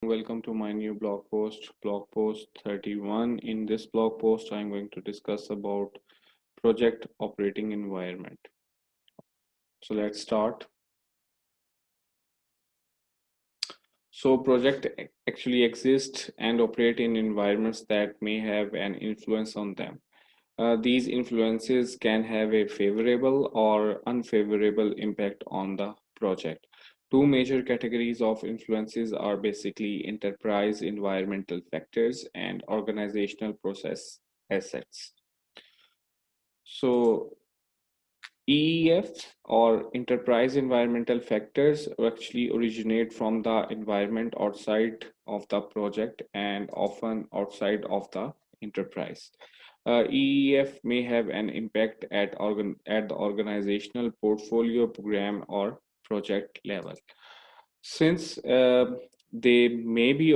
Welcome to my new blog post 31. In this blog post, I'm going to discuss about project operating environment. So let's start. So project actually exist and operate in environments that may have an influence on them. These influences can have a favorable or unfavorable impact on the project. Two major categories of influences are basically enterprise environmental factors and organizational process assets. So EEF or enterprise environmental factors actually originate from the environment outside of the project and often outside of the enterprise. EEF may have an impact at the organizational portfolio, program, or project level. Since they may be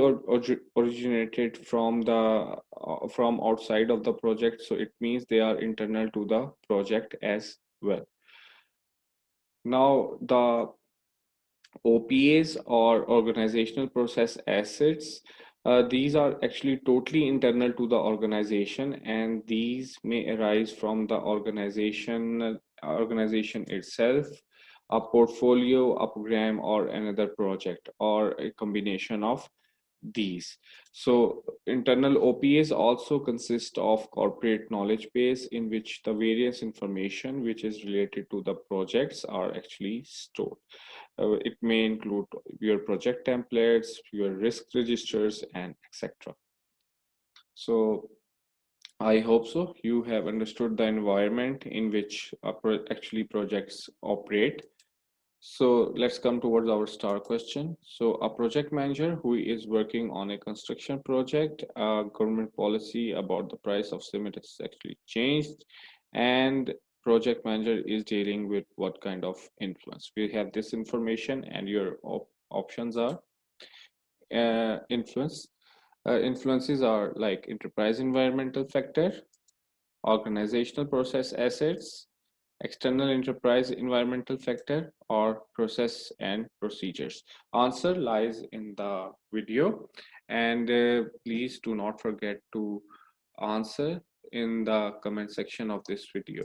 originated from outside of the project, so it means they are internal to the project as well. Now, the OPAs or organizational process assets, these are actually totally internal to the organization, and these may arise from the organization itself, a portfolio, a program, or another project, or a combination of these. So internal OPAs also consist of corporate knowledge base in which the various information which is related to the projects are actually stored. It may include your project templates, your risk registers, and etc. So I hope so. You have understood the environment in which actually projects operate. So let's come towards our star question. So a project manager who is working on a construction project, government policy about the price of cement is actually changed, and project manager is dealing with what kind of influence. We have this information, and your options are influence. Influences are like enterprise environmental factor, organizational process assets, external enterprise environmental factor, or process and procedures. Answer lies in the video, and please do not forget to answer in the comment section of this video.